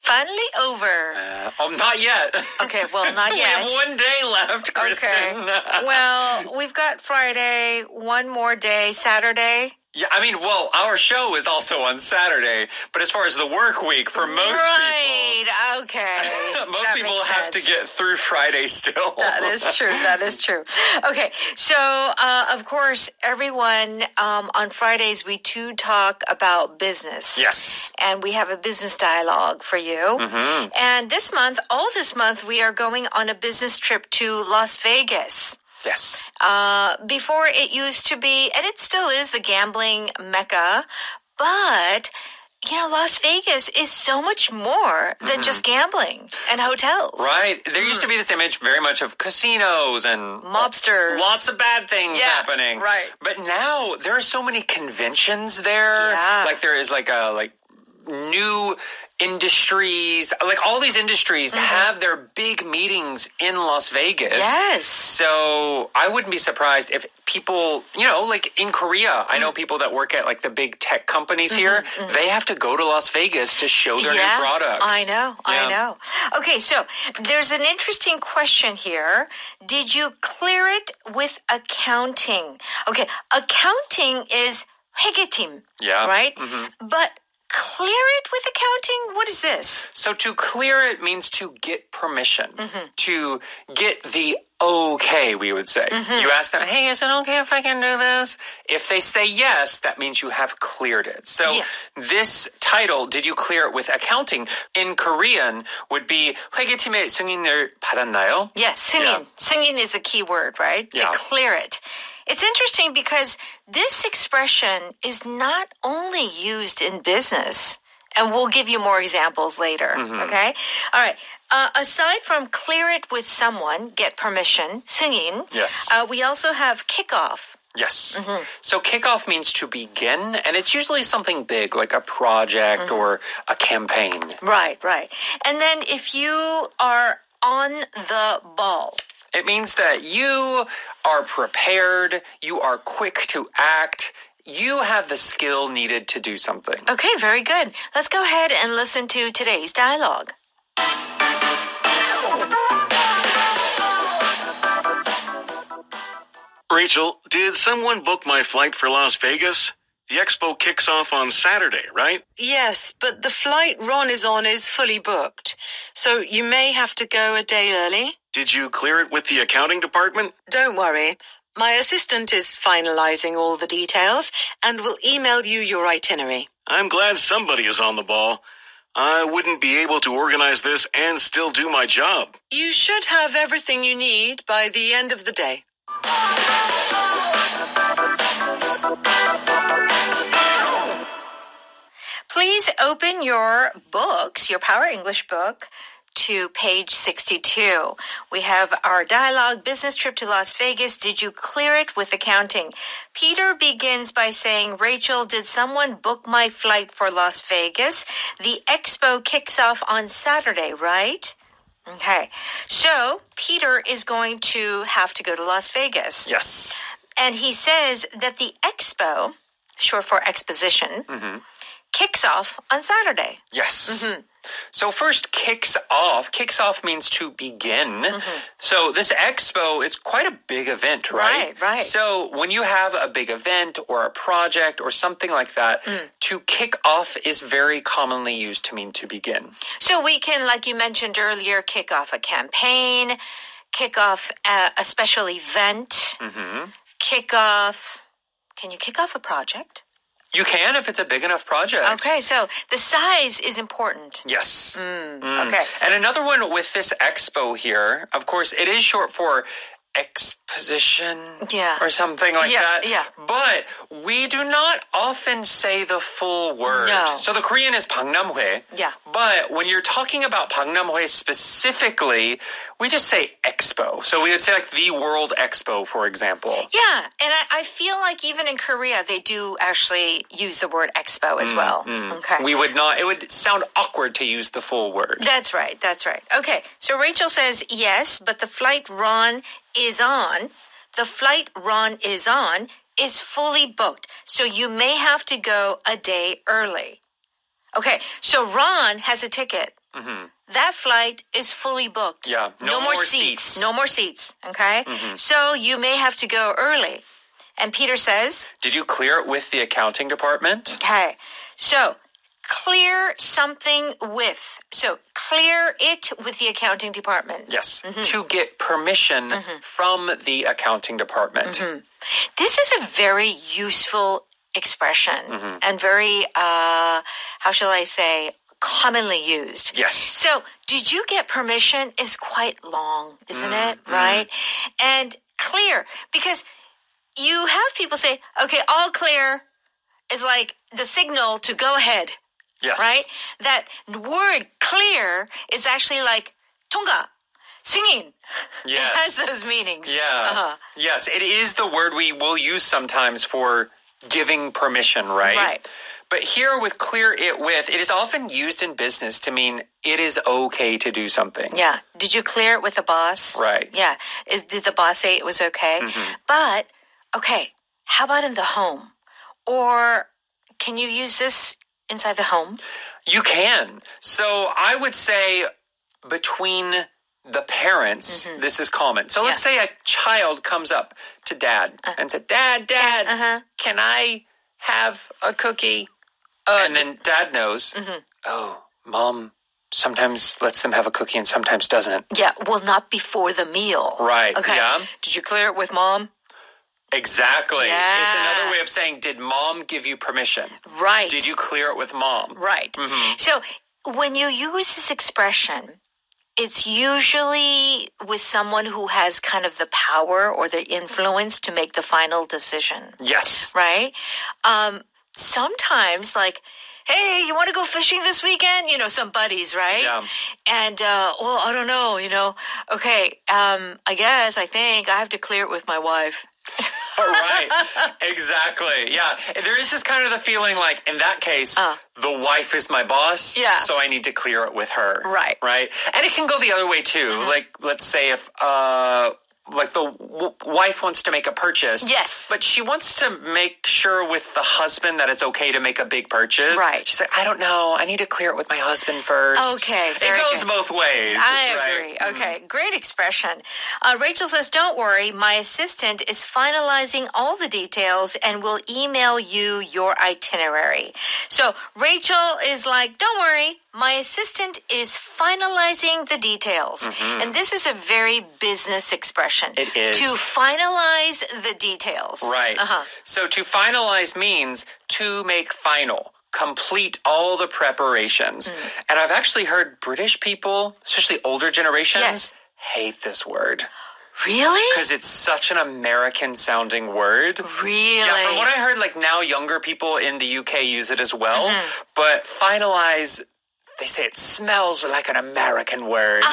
finally over. Not yet. Okay, well, not yet. We have 1 day left, Kristen. Okay. Well, we've got Friday, one more day, Saturday. Yeah, I mean, well, our show is also on Saturday, but as far as the work week, for most people... Right, okay. Most people have to get through Friday still. That is true. Okay, so, of course, everyone, on Fridays, we do talk about business. Yes. And we have a business dialogue for you. Mm-hmm. And all this month, we are going on a business trip to Las Vegas. Yes. Before it used to be, and it still is, the gambling mecca, but, Las Vegas is so much more than just gambling and hotels. Right. There used to be this image very much of casinos and mobsters. Lots of bad things happening. Right. But now there are so many conventions there. Yeah. Like there is like new industries, like all these industries have their big meetings in Las Vegas. Yes. So I wouldn't be surprised if people, like in Korea, I know people that work at like the big tech companies here, they have to go to Las Vegas to show their new products. I know. Okay, so there's an interesting question here. Did you clear it with accounting? Okay, accounting is 회계팀, right? Mm-hmm. But clear it with accounting? What is this? So to clear it means to get permission, to get the okay, we would say. You ask them, hey, is it okay if I can do this? If they say yes, that means you have cleared it. So this title, did you clear it with accounting, in Korean would be 회계팀의 승인을 받았나요? Yes, 승인. Yeah. 승인 is the key word, right? Yeah. To clear it. It's interesting because this expression is not only used in business, and we'll give you more examples later, okay? All right. Aside from clear it with someone, get permission, 승인, yes. We also have kickoff. Yes. So kickoff means to begin, and it's usually something big, like a project or a campaign. Right. And then if you are on the ball, it means that you are prepared, you are quick to act, you have the skill needed to do something. Okay, very good. Let's go ahead and listen to today's dialogue. Rachel, did someone book my flight for Las Vegas? The expo kicks off on Saturday, right? Yes, but the flight Ron is on is fully booked, so you may have to go a day early. Did you clear it with the accounting department? Don't worry. My assistant is finalizing all the details and will email you your itinerary. I'm glad somebody is on the ball. I wouldn't be able to organize this and still do my job. You should have everything you need by the end of the day. Please open your books, your Power English book, to page 62. We have our dialogue, business trip to Las Vegas. Did you clear it with accounting? Peter begins by saying, Rachel, did someone book my flight for Las Vegas? The expo kicks off on Saturday, right? Okay. So Peter is going to have to go to Las Vegas. Yes. And he says that the expo, short for exposition, kicks off on Saturday. Yes. So first, kicks off. Kicks off means to begin. So this expo is quite a big event, right? Right. So when you have a big event or a project or something like that, to kick off is very commonly used to mean to begin. So we can, like you mentioned earlier, kick off a campaign, kick off a special event, kick off... Can you kick off a project? You can if it's a big enough project. Okay, so the size is important. Yes. Okay. And another one with this expo here, of course, it is short for exposition or something like that. Yeah. But we do not often say the full word. No. So the Korean is 박람회. Yeah. But when you're talking about 박람회 specifically, we just say expo. So we would say like the World Expo, for example. Yeah, and I feel like even in Korea, they do actually use the word expo as well. Okay. We would not, it would sound awkward to use the full word. That's right. Okay, so Rachel says yes, but the flight Ron is on. The flight Ron is on is fully booked, so you may have to go a day early. Okay, so Ron has a ticket. that flight is fully booked. Yeah, no more seats. No more seats, okay? So you may have to go early. And Peter says, did you clear it with the accounting department? Okay, so clear something with. So clear it with the accounting department. Yes, to get permission from the accounting department. This is a very useful expression and very, how shall I say, commonly used. Yes. So, did you get permission is quite long, isn't it? Right? And clear, because you have people say, okay, all clear is like the signal to go ahead. Yes. Right? That word clear is actually like 통과, 승인. Yes. It has those meanings. Yeah. Yes, it is the word we will use sometimes for giving permission, right? Right. But here with clear it with, it is often used in business to mean it is okay to do something. Yeah. Did you clear it with the boss? Right. Yeah. Did the boss say it was okay? But, okay, how about in the home? Or can you use this inside the home? You can. So I would say between the parents, this is common. So let's say a child comes up to dad and said, Dad, can I have a cookie? And then dad knows, oh, mom sometimes lets them have a cookie and sometimes doesn't. Yeah, well, not before the meal. Right, Okay. yeah. Did you clear it with mom? Exactly. Yeah. It's another way of saying, did mom give you permission? Right. Did you clear it with mom? Right. So when you use this expression, it's usually with someone who has kind of the power or the influence to make the final decision. Yes. Right? Sometimes, like, hey, you want to go fishing this weekend? You know, some buddies, right? Yeah. And, well, I don't know, okay, I think I have to clear it with my wife. Right. Exactly. Yeah. There is this kind of the feeling like, in that case, the wife is my boss. Yeah. So I need to clear it with her. Right. Right. And it can go the other way too. Like, let's say if, like the wife wants to make a purchase. Yes. But she wants to make sure with the husband that it's okay to make a big purchase. Right. She's like, I don't know. I need to clear it with my husband first. Okay. It Very goes good. both ways. I agree. Okay. Great expression. Rachel says, don't worry. My assistant is finalizing all the details and will email you your itinerary. So Rachel is like, don't worry. My assistant is finalizing the details. And this is a very business expression. It is. To finalize the details. Right. So to finalize means to make final, complete all the preparations. And I've actually heard British people, especially older generations, hate this word. Really? Because it's such an American sounding word. Really? Yeah, from what I heard, like now younger people in the UK use it as well. But finalize, they say it smells like an American word.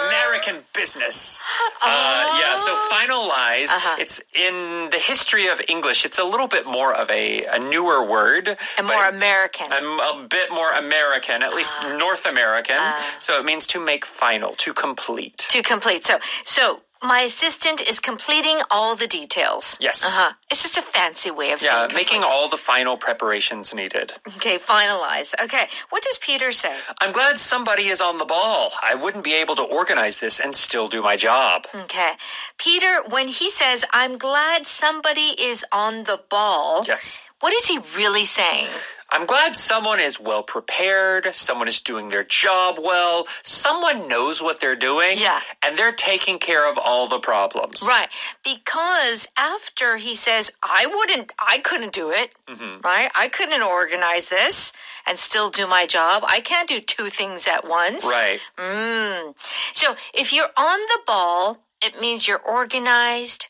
American business. Yeah, so finalize, it's in the history of English, it's a little bit more of a newer word. And more American. A bit more American, at least North American. So it means to make final, to complete. To complete. So my assistant is completing all the details. Yes. It's just a fancy way of saying making complete. all the final preparations needed. Okay, finalize. Okay, what does Peter say? I'm glad somebody is on the ball. I wouldn't be able to organize this and still do my job. Okay. Peter, when he says, I'm glad somebody is on the ball, Yes. what is he really saying? I'm glad someone is well prepared, someone is doing their job well, someone knows what they're doing, and they're taking care of all the problems. Right. Because after he says, I couldn't do it, right? I couldn't organize this and still do my job. I can't do two things at once. Right. So if you're on the ball, it means you're organized,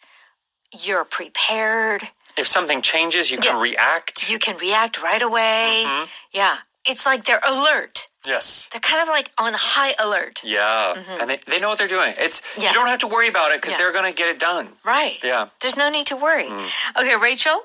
you're prepared. If something changes, you can react. You can react right away. Yeah. It's like they're alert. Yes. They're kind of like on high alert. Yeah. And they know what they're doing. You don't have to worry about it because they're going to get it done. Right. Yeah. There's no need to worry. Okay, Rachel?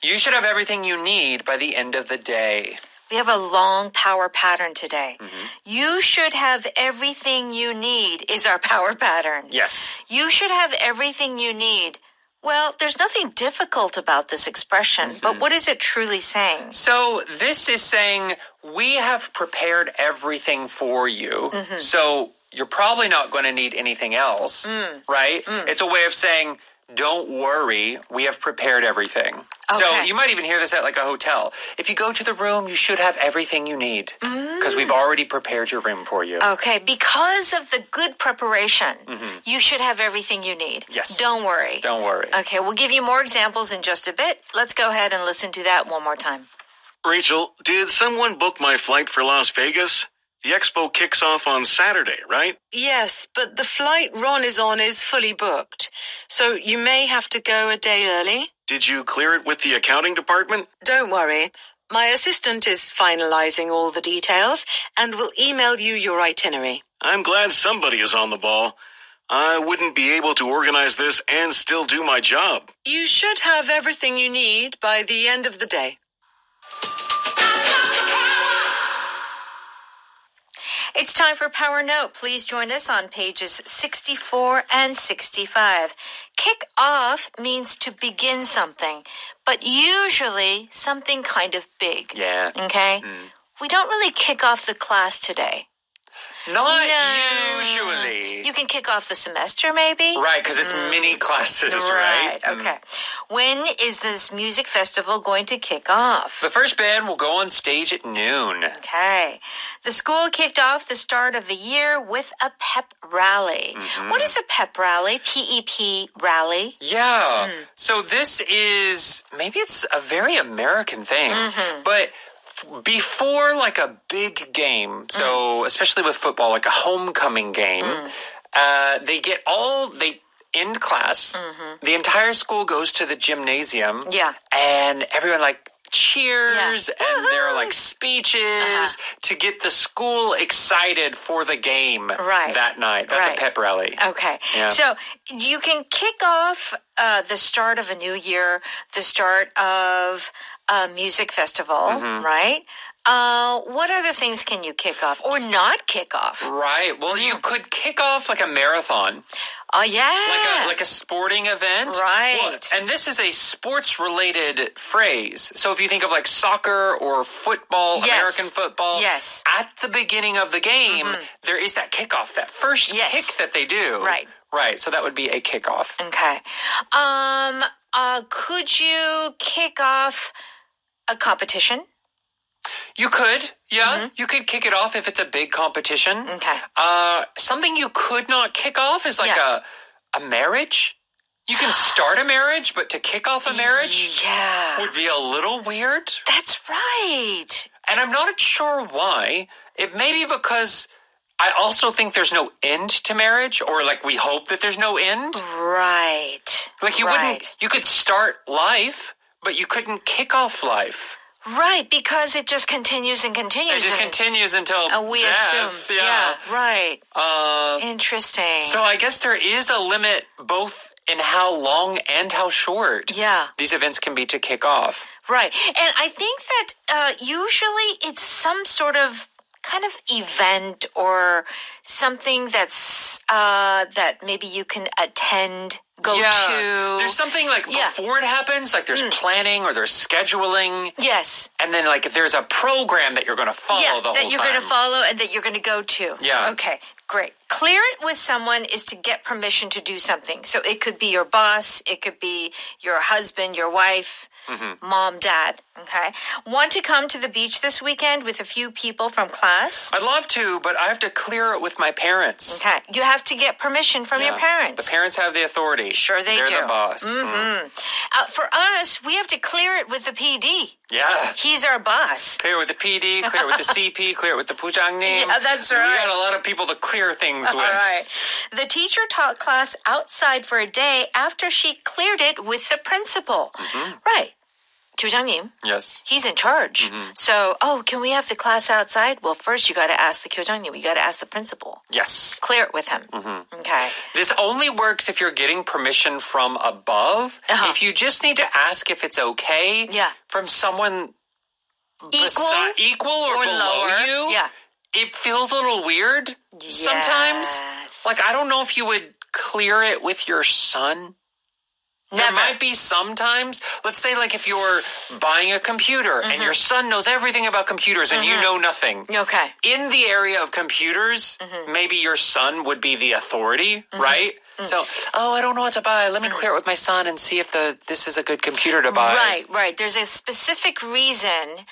You should have everything you need by the end of the day. We have a long power pattern today. You should have everything you need is our power pattern. Yes. You should have everything you need. Well, there's nothing difficult about this expression, but what is it truly saying? So this is saying we have prepared everything for you. So you're probably not going to need anything else, right? It's a way of saying, don't worry, we have prepared everything. So you might even hear this at like a hotel. If you go to the room, you should have everything you need because we've already prepared your room for you. Okay, because of the good preparation, you should have everything you need. Yes. Don't worry. Don't worry. Okay, we'll give you more examples in just a bit. Let's go ahead and listen to that one more time. Rachel, did someone book my flight for Las Vegas? The expo kicks off on Saturday, right? Yes, but the flight Ron is on is fully booked, so you may have to go a day early. Did you clear it with the accounting department? Don't worry. My assistant is finalizing all the details and will email you your itinerary. I'm glad somebody is on the ball. I wouldn't be able to organize this and still do my job. You should have everything you need by the end of the day. It's time for Power Note. Please join us on pages 64 and 65. Kick off means to begin something, but usually something kind of big. Yeah. Okay? We don't really kick off the class today. Not usually. You can kick off the semester, maybe? Right, because it's mini classes, right? Okay. When is this music festival going to kick off? The first band will go on stage at noon. Okay. The school kicked off the start of the year with a pep rally. What is a pep rally? P-E-P rally? Yeah. So this is, maybe it's a very American thing, but before like a big game, so especially with football, like a homecoming game, they end class, the entire school goes to the gymnasium, and everyone like cheers, and there are like speeches to get the school excited for the game that night. That's a pep rally. Okay. Yeah. So you can kick off the start of a new year, the start of a music festival, right? What other things can you kick off or not kick off? Right. Well, you could kick off like a marathon. Oh, yeah. Like a sporting event. Right. Well, and this is a sports-related phrase. So if you think of like soccer or football, American football, at the beginning of the game, there is that kickoff, that first kick that they do. Right. Right. So that would be a kickoff. Okay. Could you kick off a competition? You could, You could kick it off if it's a big competition. Okay. Something you could not kick off is like a marriage. You can start a marriage, but to kick off a marriage would be a little weird. That's right. And I'm not sure why. It may be because I also think there's no end to marriage, or like we hope that there's no end. Right. Like you wouldn't, you could start life, but you couldn't kick off life. Right, because it just continues and continues. It just continues until we death. assume. Yeah, right. Interesting. So I guess there is a limit both in how long and how short these events can be to kick off. Right. And I think that usually it's some sort of kind of event or something that's that maybe you can attend, go to. There's something like before it happens, like there's planning or there's scheduling. Yes. And then like if there's a program that you're going to follow the whole time. that you're going to follow and that you're going to go to. Yeah. Okay, great. Clear it with someone is to get permission to do something. So it could be your boss, it could be your husband, your wife, mom, dad. Okay. Want to come to the beach this weekend with a few people from class? I'd love to, but I have to clear it with my parents. Okay. You have to get permission from your parents. The parents have the authority. Sure they do. They're the boss. For us, we have to clear it with the PD. Yeah. He's our boss. Clear with the PD, clear it with the CP, clear it with the 부장님. Yeah, that's right. We got a lot of people to clear things with. All right. The teacher taught class outside for a day after she cleared it with the principal. Right. 교장님. Yes. He's in charge. So, can we have the class outside? Well, first you got to ask the 교장님. You got to ask the principal. Yes. Clear it with him. Okay. This only works if you're getting permission from above. If you just need to ask if it's okay from someone equal or below lower. you, it feels a little weird sometimes. Like, I don't know if you would clear it with your son. There Never. might be sometimes, let's say like if you're buying a computer and your son knows everything about computers and you know nothing. Okay. In the area of computers, maybe your son would be the authority, right? So, I don't know what to buy. Let me clear it with my son and see if this is a good computer to buy. Right. There's a specific reason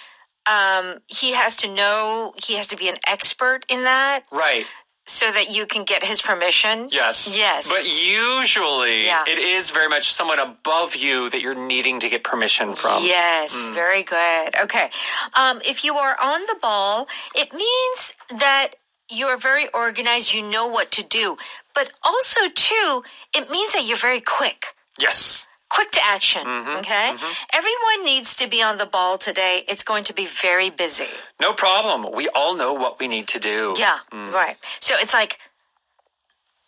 he has to know, he has to be an expert in that. Right. So that you can get his permission? Yes. Yes. But usually it is very much someone above you that you're needing to get permission from. Yes, very good. Okay. If you are on the ball, it means that you are very organized, you know what to do. But also, too, it means that you're very quick. Yes. Quick to action, okay? Everyone needs to be on the ball today. It's going to be very busy. No problem. We all know what we need to do. Yeah, right. So it's like,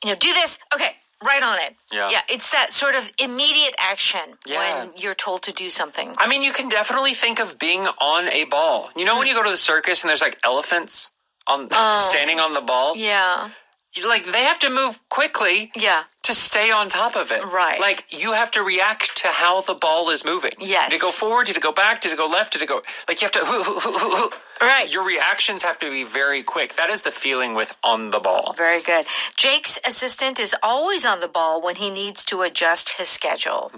do this. Okay, right on it. Yeah. It's that sort of immediate action Yeah. when you're told to do something. I mean, you can definitely think of being on a ball. You know when you go to the circus and there's like elephants standing on the ball? Yeah. Like, they have to move quickly to stay on top of it. Right. Like, you have to react to how the ball is moving. Yes. Did it go forward? Did it go back? Did it go left? Did it go... Like, you have to... Right. Your reactions have to be very quick. That is the feeling with on the ball. Very good. Jake's assistant is always on the ball when he needs to adjust his schedule.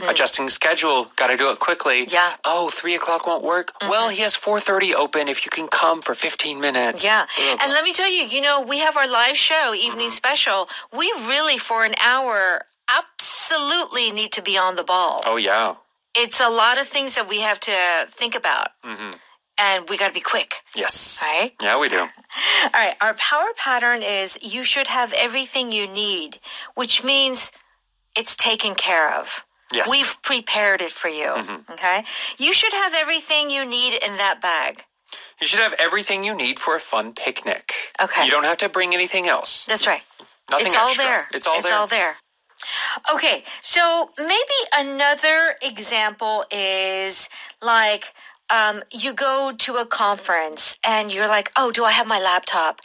Adjusting schedule. Got to do it quickly. Yeah. Oh, 3 o'clock won't work? Well, he has 4:30 open if you can come for 15 minutes. Yeah. Ugh. And let me tell you, we have our live show, Evening Special. We really, for an hour, absolutely need to be on the ball. Oh, yeah. It's a lot of things that we have to think about. And we got to be quick. Yes. Right? Yeah, we do. All right. Our power pattern is you should have everything you need, which means it's taken care of. Yes. We've prepared it for you. Okay? You should have everything you need in that bag. You should have everything you need for a fun picnic. Okay. You don't have to bring anything else. That's right. Nothing It's all extra. there. It's all there. all there. Okay. So maybe another example is like, you go to a conference and you're like, oh, do I have my laptop?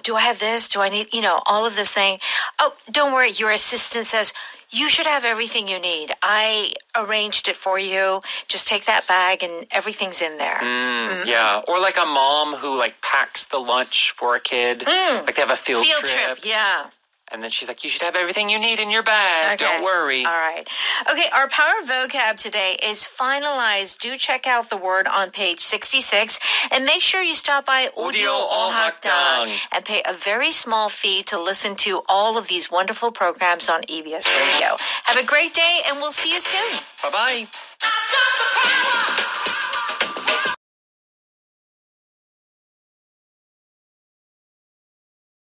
Do I have this? Do I need, all of this thing? Oh, don't worry. Your assistant says, you should have everything you need. I arranged it for you. Just take that bag and everything's in there. Yeah. Or like a mom who like packs the lunch for a kid. Like they have a field trip. Yeah. And then she's like, you should have everything you need in your bag. Okay. Don't worry. All right. Okay, our power vocab today is finalized. Do check out the word on page 66. And make sure you stop by Audio Ohakdang and pay a very small fee to listen to all of these wonderful programs on EBS Radio. Have a great day, and we'll see you soon. Bye-bye.